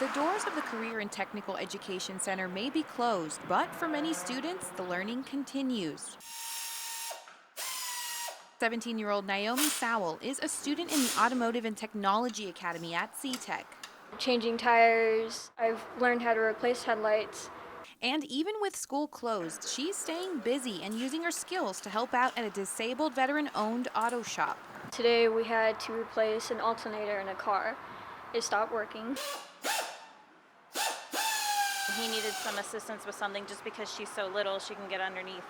The doors of the Career and Technical Education Center may be closed, but for many students, the learning continues. 17-year-old Naomi Sowell is a student in the Automotive and Technology Academy at CTEC. Changing tires, I've learned how to replace headlights. And even with school closed, she's staying busy and using her skills to help out at a disabled veteran-owned auto shop. Today we had to replace an alternator in a car. It stopped working. He needed some assistance with something just because she's so little, she can get underneath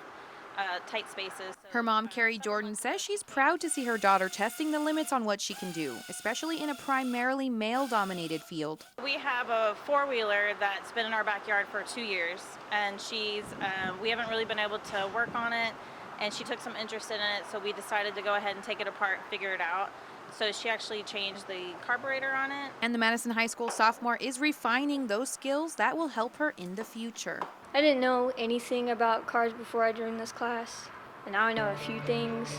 tight spaces. Her mom, Carrie Jordan, says she's proud to see her daughter testing the limits on what she can do, especially in a primarily male-dominated field. We have a four-wheeler that's been in our backyard for 2 years, and we haven't really been able to work on it, and she took some interest in it, so we decided to go ahead and take it apart and figure it out. So she actually changed the carburetor on it. And the Madison High School sophomore is refining those skills that will help her in the future. I didn't know anything about cars before I joined this class, and now I know a few things.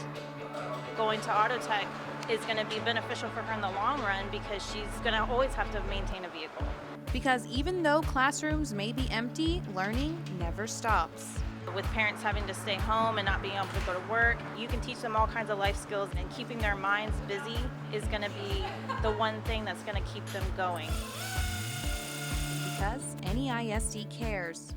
Going to Autotech is going to be beneficial for her in the long run because she's going to always have to maintain a vehicle. Because even though classrooms may be empty, learning never stops. With parents having to stay home and not being able to go to work, you can teach them all kinds of life skills, and keeping their minds busy is going to be the one thing that's going to keep them going. Because NEISD cares.